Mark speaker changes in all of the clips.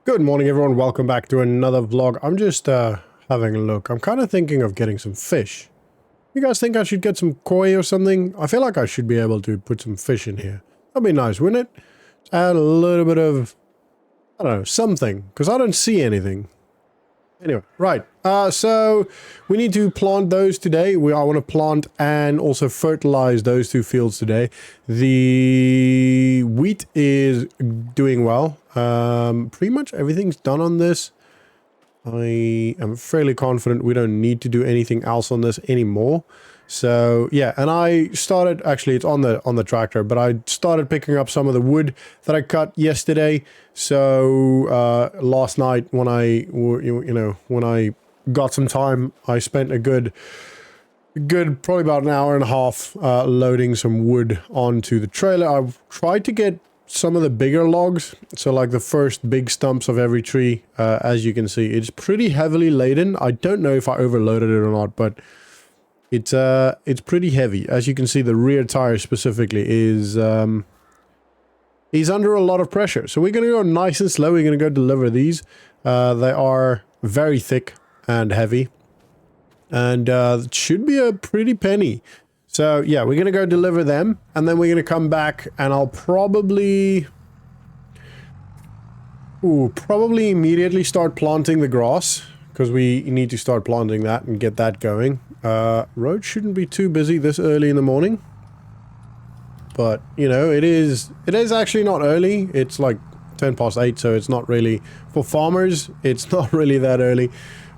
Speaker 1: Good morning, everyone. Welcome back to another vlog. I'm just having a look. I'm kind of thinking of getting some fish. You guys think I should get some koi or something? I feel like I should be able to put some fish in here. That'd be nice, wouldn't it? Just add a little bit of, I don't know, something, because I don't see anything. Anyway, right. So we need to plant those today. I want to plant and also fertilize those two fields today. The wheat is doing well. Pretty much everything's done on this. I am fairly confident we don't need to do anything else on this anymore. So yeah, and I started, actually it's on the tractor, but I started picking up some of the wood that I cut yesterday. So last night when when I got some time, I spent a good probably about an hour and a half loading some wood onto the trailer. I've tried to get some of the bigger logs, so like the first big stumps of every tree. As you can see, it's pretty heavily laden. I don't know if I overloaded it or not, but it's pretty heavy. As you can see, the rear tire specifically is he's under a lot of pressure. So we're going to go nice and slow. We're going to go deliver these. They are very thick and heavy, and it should be a pretty penny. So yeah, we're going to go deliver them, and then we're going to come back, and I'll probably immediately start planting the grass, because we need to start planting that and get that going. Road shouldn't be too busy this early in the morning, but you know, it is actually not early. It's like 10 past 8, so it's not really, for farmers, it's not really that early.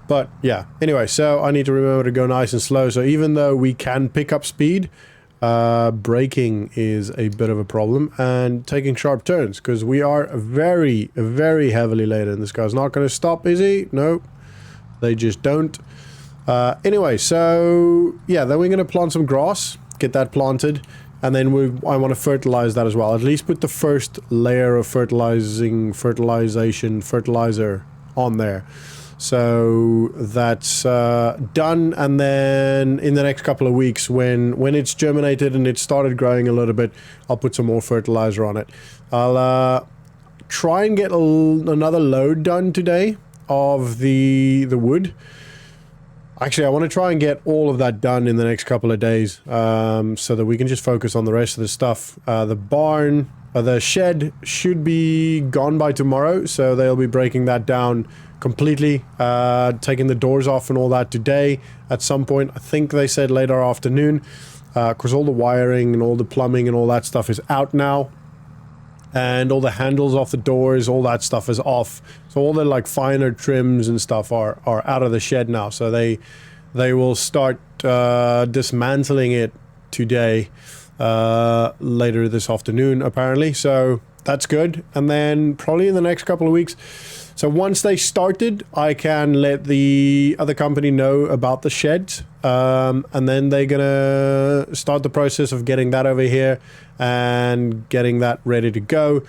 Speaker 1: But yeah, anyway, so I need to remember to go nice and slow. So even though we can pick up speed, braking is a bit of a problem, and taking sharp turns, because we are very, very heavily laden. This guy's not going to stop, is he? No, they just don't. Anyway, so yeah, then we're going to plant some grass, get that planted, and then I want to fertilize that as well. At least put the first layer of fertilizer on there. So that's done, and then in the next couple of weeks, when it's germinated and it started growing a little bit, I'll put some more fertilizer on it. I'll try and get another load done today of the wood. Actually, I want to try and get all of that done in the next couple of days, so that we can just focus on the rest of the stuff. The shed should be gone by tomorrow, so they'll be breaking that down completely, taking the doors off and all that today at some point. I think they said later afternoon, because all the wiring and all the plumbing and all that stuff is out now, and all the handles off the doors, all that stuff is off. So all the like finer trims and stuff are out of the shed now. So they will start dismantling it today, later this afternoon apparently. So that's good. And then probably in the next couple of weeks, so once they started, I can let the other company know about the sheds, and then they're gonna start the process of getting that over here and getting that ready to go.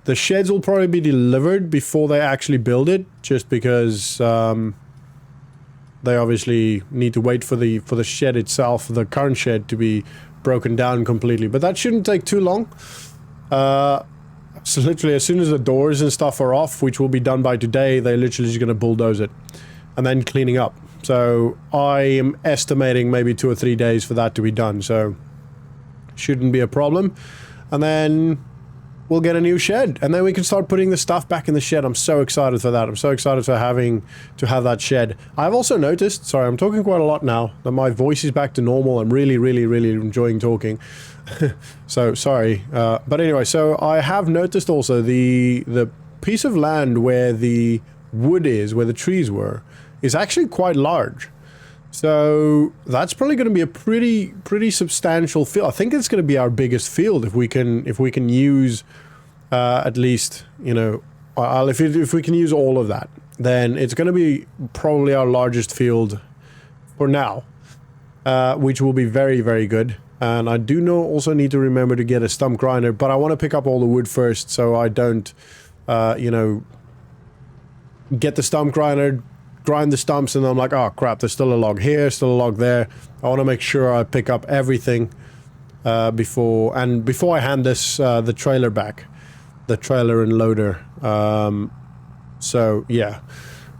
Speaker 1: The sheds will probably be delivered before they actually build it, just because they obviously need to wait for the shed itself, the current shed, to be broken down completely. But that shouldn't take too long. So literally, as soon as the doors and stuff are off, which will be done by today, they're literally just going to bulldoze it and then cleaning up. So I am estimating maybe 2 or 3 days for that to be done. So shouldn't be a problem. And then we'll get a new shed, and then we can start putting the stuff back in the shed. I'm so excited for that. I'm so excited for have that shed. I've also noticed, sorry, I'm talking quite a lot now, that my voice is back to normal. I'm really, really, really enjoying talking. So sorry, but anyway, so I have noticed also the piece of land where the wood is, where the trees were, is actually quite large. So that's probably going to be a pretty substantial field. I think it's going to be our biggest field if we can use at least, you know, if we can use all of that, then it's going to be probably our largest field for now, which will be very, very good. And I do also need to remember to get a stump grinder, but I want to pick up all the wood first, so I don't, you know, get the stump grinder, grind the stumps, and I'm like, oh crap, there's still a log here, still a log there. I want to make sure I pick up everything before I hand this the trailer back, the trailer and loader. So, yeah.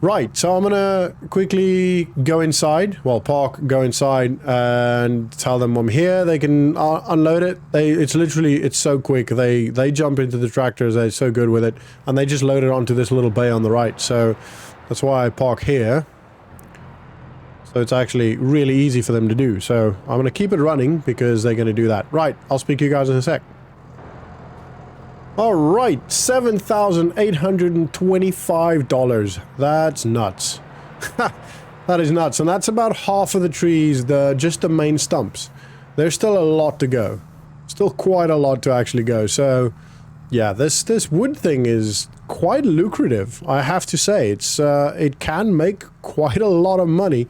Speaker 1: Right, so I'm gonna quickly go inside, well, go inside and tell them I'm here. They can unload it. It's so quick. They jump into the tractors, they're so good with it, and they just load it onto this little bay on the right. So that's why I park here. So it's actually really easy for them to do. So I'm gonna keep it running because they're gonna do that. Right, I'll speak to you guys in a sec. Alright, $7,825. That's nuts. That is nuts. And that's about half of the trees, just the main stumps. There's still a lot to go. Still quite a lot to actually go. So, yeah, this wood thing is quite lucrative, I have to say. It can make quite a lot of money.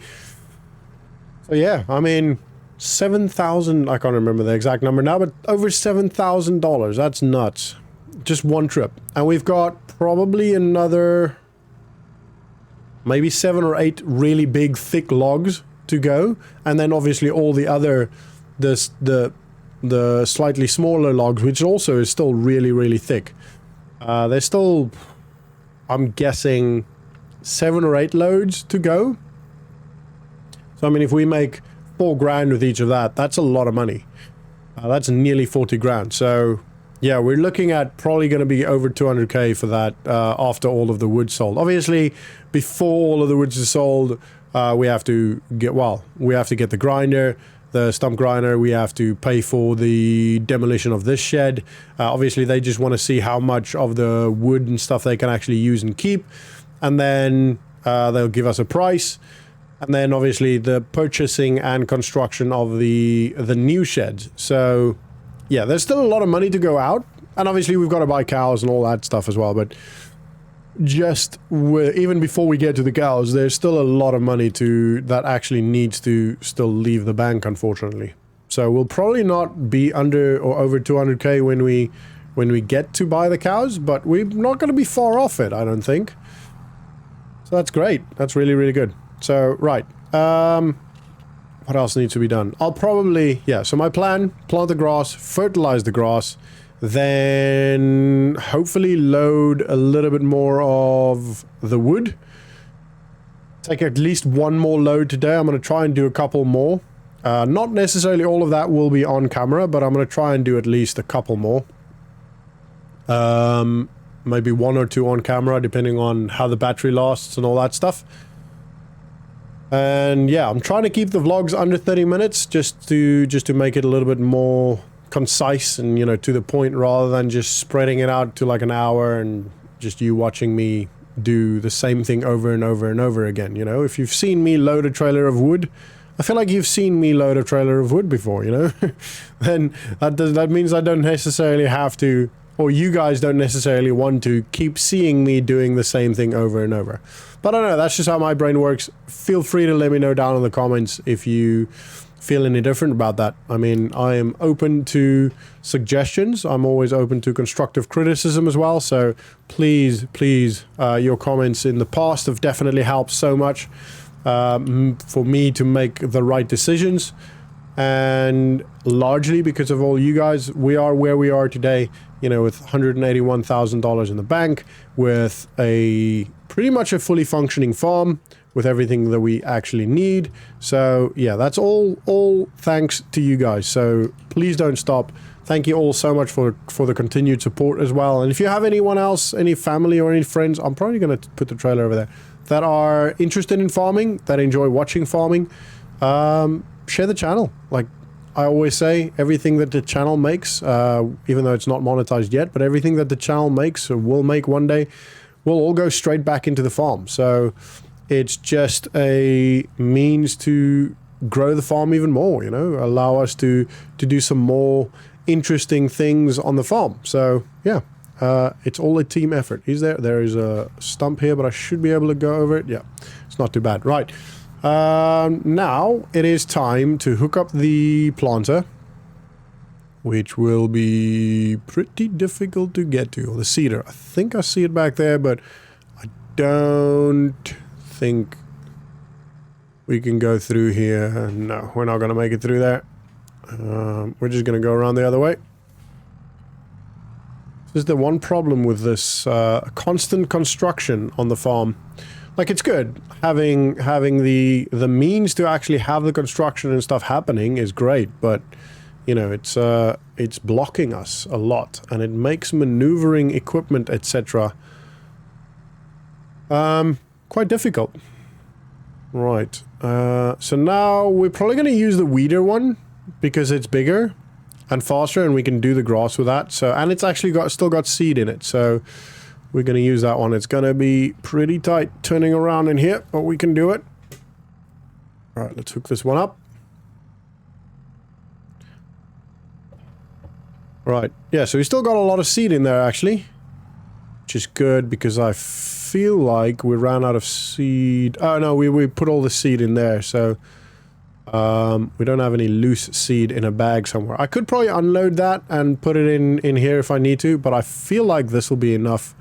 Speaker 1: So, yeah, I mean, 7,000, I can't remember the exact number now, but over $7,000. That's nuts. Just one trip. And we've got probably another maybe 7 or 8 really big thick logs to go, and then obviously all the other the slightly smaller logs, which also is still really thick. There's still, I'm guessing, 7 or 8 loads to go. So I mean, if we make 4 grand with each of that, that's a lot of money. That's nearly 40 grand. So yeah, we're looking at probably going to be over 200k for that after all of the wood sold. Obviously, before all of the woods is sold, we have to get the grinder, the stump grinder. We have to pay for the demolition of this shed. Obviously, they just want to see how much of the wood and stuff they can actually use and keep. And then they'll give us a price. And then obviously the purchasing and construction of the new sheds. So yeah, there's still a lot of money to go out, and obviously we've got to buy cows and all that stuff as well, but just even before we get to the cows, there's still a lot of money that actually needs to still leave the bank, unfortunately. So we'll probably not be under or over 200k when we get to buy the cows, but we're not going to be far off it, I don't think. So that's great. That's really good. So, right. What else needs to be done? I'll probably, yeah, so my plan, plant the grass, fertilize the grass, then hopefully load a little bit more of the wood. Take at least one more load today. I'm going to try and do a couple more. Not necessarily all of that will be on camera, but I'm going to try and do at least a couple more. Maybe 1 or 2 on camera, depending on how the battery lasts and all that stuff. And yeah, I'm trying to keep the vlogs under 30 minutes just to make it a little bit more concise and, you know, to the point, rather than just spreading it out to like an hour and just you watching me do the same thing over and over and over again. You know, if you've seen me load a trailer of wood, I feel like you've seen me load a trailer of wood before, you know. Then that means I don't necessarily have to, or you guys don't necessarily want to keep seeing me doing the same thing over and over. But I don't know, that's just how my brain works. Feel free to let me know down in the comments if you feel any different about that. I mean, I am open to suggestions. I'm always open to constructive criticism as well. So please, your comments in the past have definitely helped so much for me to make the right decisions. And largely because of all you guys, we are where we are today, you know, with $181,000 in the bank, with pretty much a fully functioning farm, with everything that we actually need. So yeah, that's all thanks to you guys. So please don't stop. Thank you all so much for the continued support as well. And if you have anyone else, any family or any friends, I'm probably going to put the trailer over there, that are interested in farming, that enjoy watching farming, share the channel. Like I always say, everything that the channel makes, even though it's not monetized yet, but everything that the channel makes or will make one day will all go straight back into the farm. So it's just a means to grow the farm even more, you know, allow us to do some more interesting things on the farm. So yeah, it's all a team effort. There is a stump here, but I should be able to go over it. Yeah, it's not too bad. Right. Now it is time to hook up the planter, which will be pretty difficult to get to. Or the seeder. I think I see it back there, but I don't think we can go through here. No, we're not going to make it through there. We're just going to go around the other way. This is the one problem with this constant construction on the farm. Like, it's good. Having the means to actually have the construction and stuff happening is great, but, you know, it's blocking us a lot, and it makes maneuvering equipment, etc. quite difficult. Right. So now we're probably going to use the weeder one because it's bigger and faster, and we can do the grass with that. So, and it's actually still got seed in it, so we're going to use that one. It's going to be pretty tight turning around in here, but we can do it. All right, let's hook this one up. Right, yeah, so we still got a lot of seed in there, actually, which is good because I feel like we ran out of seed. Oh, no, we put all the seed in there, so we don't have any loose seed in a bag somewhere. I could probably unload that and put it in here if I need to, but I feel like this will be enough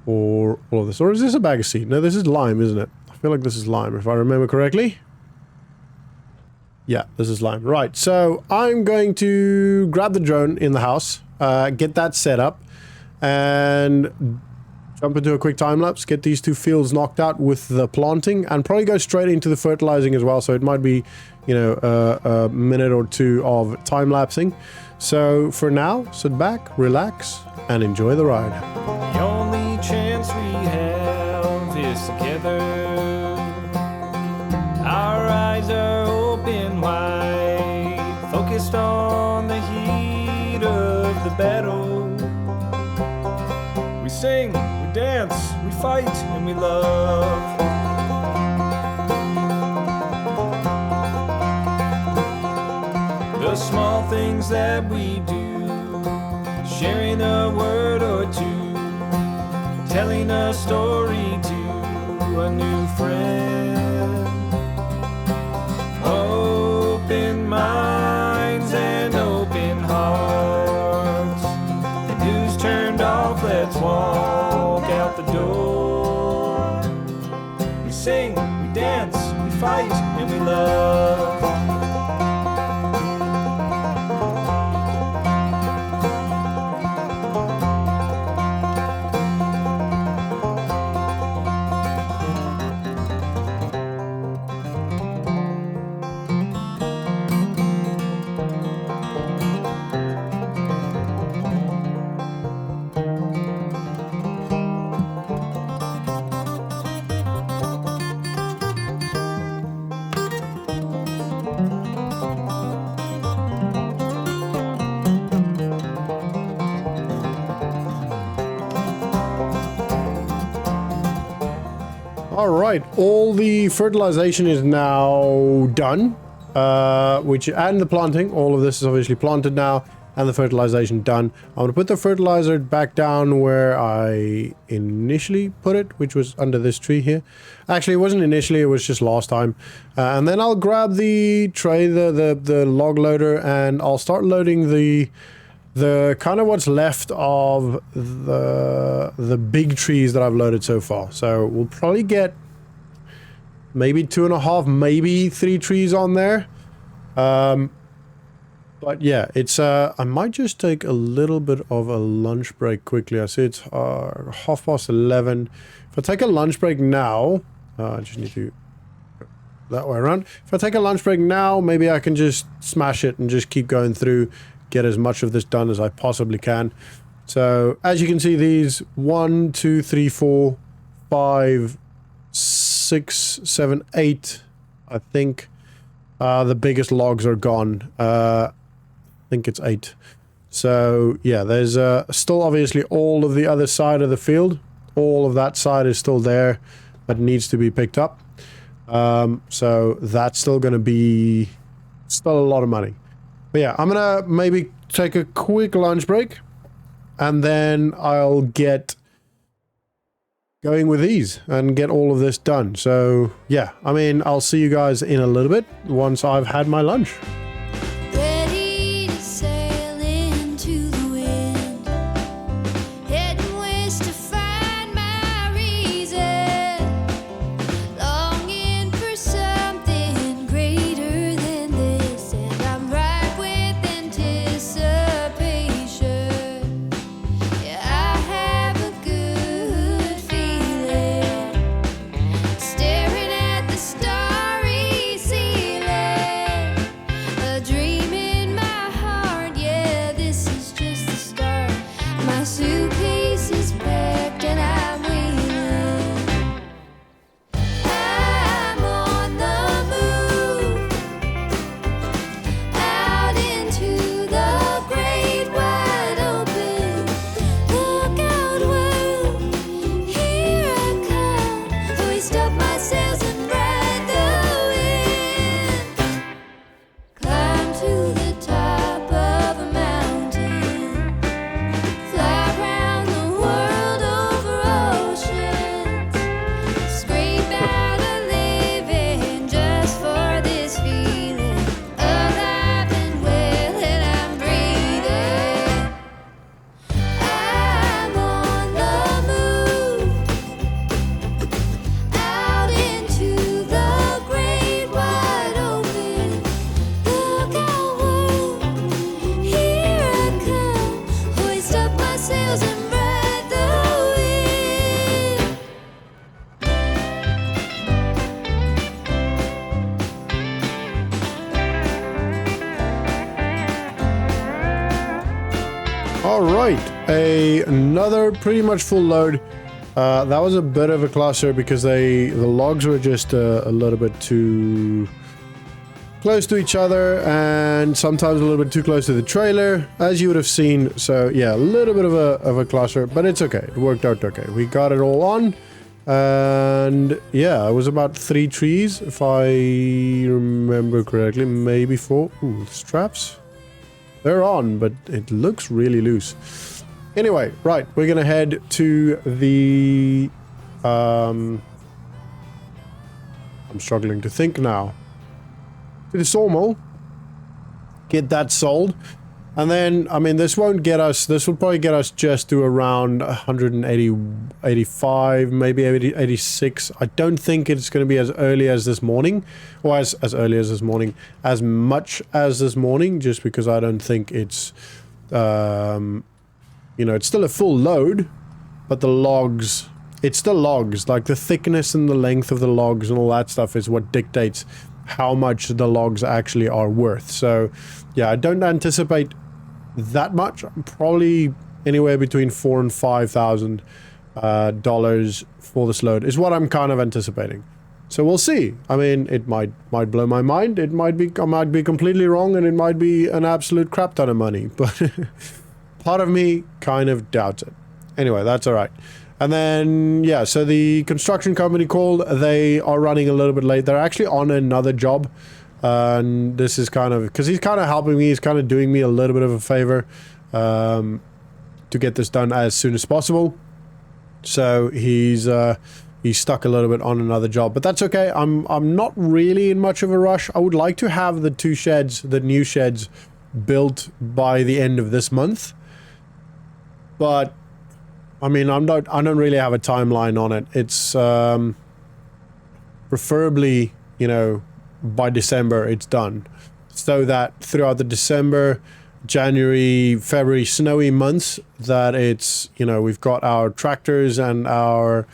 Speaker 1: for all of this. Or is this a bag of seed? No, this is lime, isn't it? I feel like this is lime, if I remember correctly. Yeah, this is lime. Right, so I'm going to grab the drone in the house, get that set up, and jump into a quick time lapse, get these two fields knocked out with the planting, and probably go straight into the fertilizing as well. So it might be, you know, a minute or two of time lapsing. So for now, sit back, relax, and enjoy the ride.
Speaker 2: The only chance we have is together. Our eyes are open wide, focused on the heat of the battle. We sing, we dance, we fight, and we love. The small things that we do, sharing a word or two, telling a story to a new friend. Open minds and open hearts. The news turned off, let's walk out the door. We sing, we dance, we fight, and we love.
Speaker 1: Alright, all the fertilization is now done, and the planting. All of this is obviously planted now, and the fertilization done. I'm going to put the fertilizer back down where I initially put it, which was under this tree here. Actually, it wasn't initially, it was just last time. And then I'll grab the tray, the log loader, and I'll start loading the kind of what's left of the big trees that I've loaded so far. So we'll probably get maybe 2.5, maybe 3 trees on there. But yeah, it's I might just take a little bit of a lunch break quickly. I see it's 11:30. If I take a lunch break now, I just need to go that way around. If I take a lunch break now, maybe I can just smash it and just keep going through, get as much of this done as I possibly can. So as you can see, these 1, 2, 3, 4, 5, 6, 7, 8, I think the biggest logs are gone. I think it's 8. So yeah, there's still obviously all of the other side of the field. All of that side is still there, but needs to be picked up. So that's still going to be a lot of money. But yeah, I'm gonna maybe take a quick lunch break, and then I'll get going with these and get all of this done. So yeah, I mean, I'll see you guys in a little bit once I've had my lunch.
Speaker 3: Ready to sail into the wind, heading west to find my reason, longing for something greater than this, and I'm ripe with anticipation.
Speaker 1: Right, another pretty much full load. That was a bit of a cluster because the logs were just a little bit too close to each other and sometimes a little bit too close to the trailer, as you would have seen. So yeah, a little bit of a cluster, but it's okay. It worked out okay. We got it all on, and yeah, it was about 3 trees if I remember correctly, maybe 4. Ooh, the straps, they're on, but it looks really loose. Anyway, right, we're gonna head to the I'm struggling to think now. To the sawmill, get that sold, and then, I mean, this won't get us, this will probably get us just to around 180, 85, maybe 80, 86. I don't think it's going to be as early as this morning, or as early as this morning, as much as this morning, just because I don't think it's, you know, it's still a full load, but the logs, it's still logs, like the thickness and the length of the logs and all that stuff is what dictates how much the logs actually are worth. So yeah, I don't anticipate that much. Probably anywhere between $4,000 and $5,000 dollars for this load is what I'm kind of anticipating. So we'll see. I mean, it might blow my mind. It might be, I might be completely wrong, and it might be an absolute crap ton of money, but part of me kind of doubts it. Anyway, that's all right. And then, yeah, so the construction company called. They are running a little bit late. They're actually on another job. And this is kind of, because he's kind of helping me. He's kind of doing me a little bit of a favor to get this done as soon as possible. So he's stuck a little bit on another job. But that's okay. I'm not really in much of a rush. I would like to have the 2 sheds, the new sheds, built by the end of this month. But I mean, I don't really have a timeline on it. It's preferably, you know, by December it's done, so that throughout the December, January, February snowy months, that it's, you know, we've got our tractors and our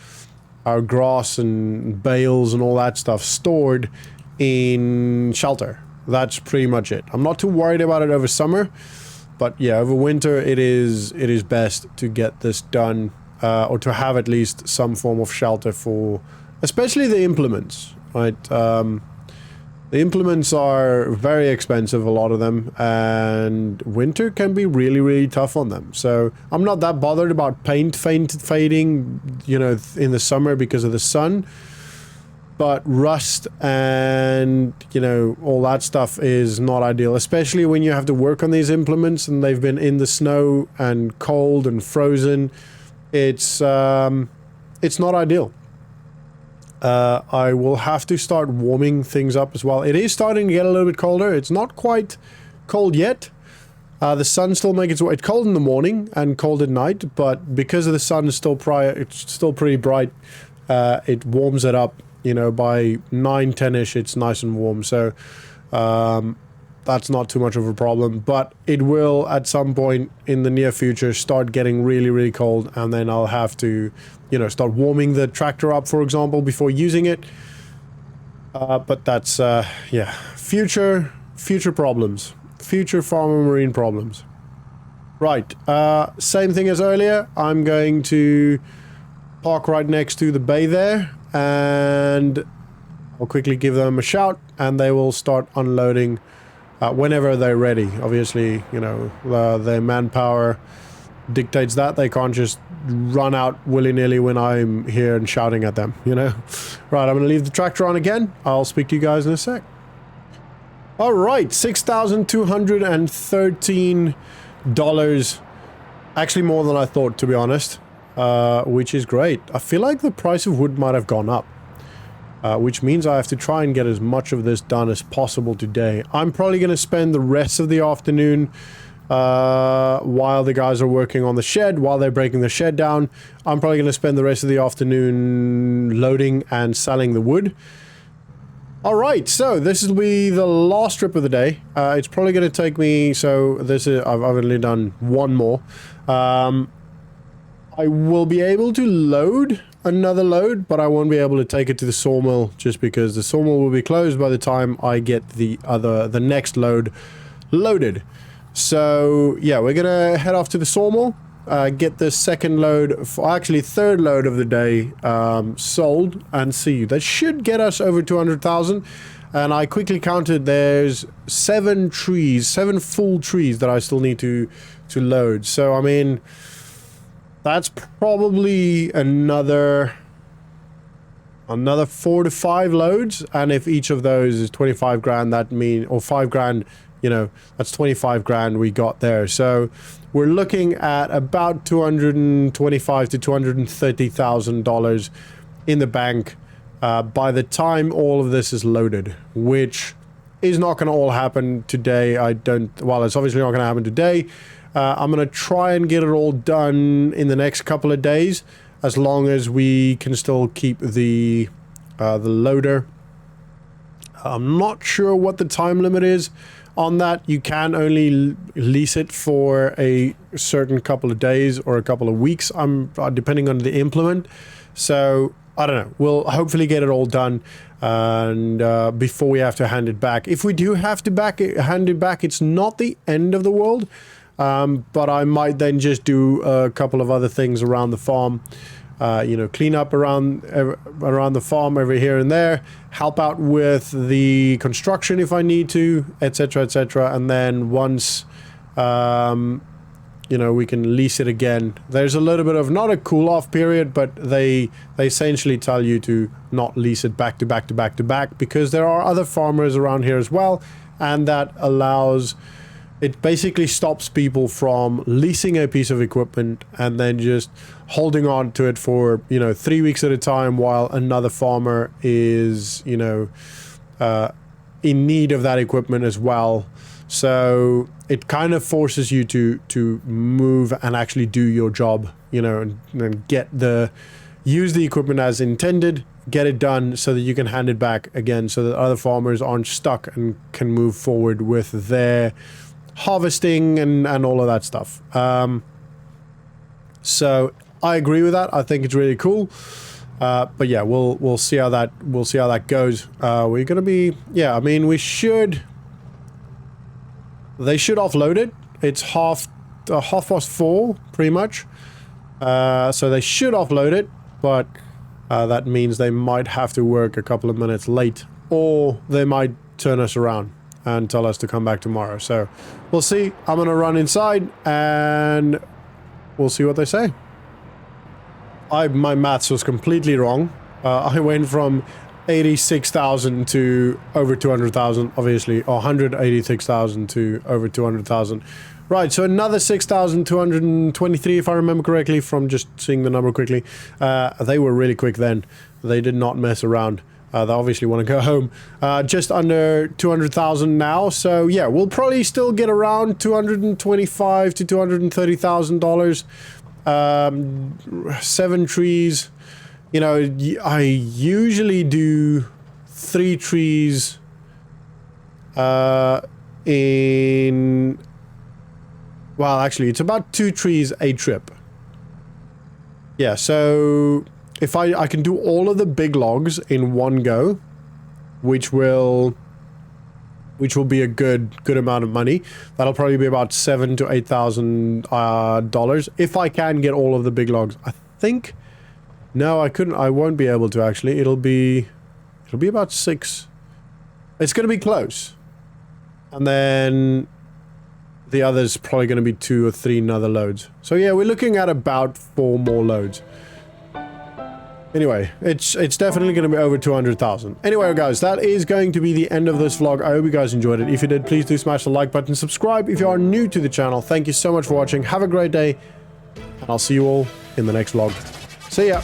Speaker 1: grass and bales and all that stuff stored in shelter. That's pretty much it. I'm not too worried about it over summer. But yeah, over winter, it is best to get this done, or to have at least some form of shelter for, especially the implements, right? The implements are very expensive, a lot of them, and winter can be really, really tough on them. So I'm not that bothered about paint fading, you know, in the summer because of the sun. But rust and, you know, all that stuff is not ideal, especially when you have to work on these implements and they've been in the snow and cold and frozen. It's not ideal. I will have to start warming things up as well. It is starting to get a little bit colder. It's not quite cold yet. The sun still makes its way. It's cold in the morning and cold at night, but because of the sun is still it's still pretty bright, it warms it up. You know, by 9, 10-ish, it's nice and warm. So that's not too much of a problem. But it will, at some point in the near future, start getting really, really cold. And then I'll have to, you know, start warming the tractor up, for example, before using it. But that's, yeah, future problems. Future farm and marine problems. Right. Same thing as earlier. I'm going to park right next to the bay there. And I'll quickly give them a shout, and they will start unloading whenever they're ready. Obviously, you know, their manpower dictates that. They can't just run out willy-nilly when I'm here and shouting at them, you know. Right, I'm going to leave the tractor on again. I'll speak to you guys in a sec. All right, $6,213. Actually more than I thought, to be honest. Which is great. I feel like the price of wood might have gone up, which means I have to try and get as much of this done as possible today. I'm probably going to spend the rest of the afternoon while the guys are working on the shed, while they're breaking the shed down. I'm probably going to spend the rest of the afternoon loading and selling the wood. Alright, so this will be the last trip of the day. It's probably going to take me, so this is, I've only done one more. I will be able to load another load, but I won't be able to take it to the sawmill just because the sawmill will be closed by the time I get the next load loaded. So yeah, we're gonna head off to the sawmill, get the second load, actually third load of the day sold, and see. That should get us over 200,000. And I quickly counted, there's 7 full trees that I still need to load. So I mean, that's probably another 4 to 5 loads, and if each of those is 25 grand, that mean, or 5 grand, you know, that's 25 grand we got there. So we're looking at about $225 to $230,000 in the bank by the time all of this is loaded, which is not going to all happen today. Well, it's obviously not going to happen today. I'm going to try and get it all done in the next couple of days, as long as we can still keep the loader. I'm not sure what the time limit is on that. You can only lease it for a certain couple of days or a couple of weeks, depending on the implement. So I don't know. We'll hopefully get it all done, and before we have to hand it back. If we do have to hand it back, it's not the end of the world. But I might then just do a couple of other things around the farm, you know, clean up around the farm over here and there, help out with the construction if I need to, etc., etc. And then once, you know, we can lease it again. There's a little bit of, not a cool-off period, but they essentially tell you to not lease it back to back to back to back, because there are other farmers around here as well, and that allows... It basically stops people from leasing a piece of equipment and then just holding on to it for, you know, 3 weeks at a time while another farmer is, you know, in need of that equipment as well. So it kind of forces you to move and actually do your job, you know, and use the equipment as intended, get it done so that you can hand it back again, so that other farmers aren't stuck and can move forward with their harvesting and all of that stuff. So I agree with that. I think it's really cool. But yeah, we'll see how that goes. We're gonna be, yeah, I mean, they should offload it. It's half past 4 pretty much. So they should offload it, but that means they might have to work a couple of minutes late, or they might turn us around and tell us to come back tomorrow. So we'll see. I'm gonna run inside and we'll see what they say. My maths was completely wrong. I went from 86,000 to over 200,000, obviously, or 186,000 to over 200,000. Right, so another 6,223, if I remember correctly, from just seeing the number quickly. They were really quick then. They did not mess around. They obviously want to go home. Just under 200,000 now. So yeah, we'll probably still get around $225,000 to $230,000. 7 trees. You know, I usually do 3 trees in... Well, actually, it's about 2 trees a trip. Yeah, so... If I can do all of the big logs in one go, which will be a good amount of money. That'll probably be about $7,000 to $8,000 if I can get all of the big logs. I think no, I won't be able to actually. It'll be about 6. It's going to be close, and then the other's probably going to be 2 or 3 other loads. So yeah, we're looking at about 4 more loads. Anyway, it's definitely going to be over 200,000. Anyway, guys, that is going to be the end of this vlog. I hope you guys enjoyed it. If you did, please do smash the like button. Subscribe if you are new to the channel. Thank you so much for watching. Have a great day, and I'll see you all in the next vlog. See ya!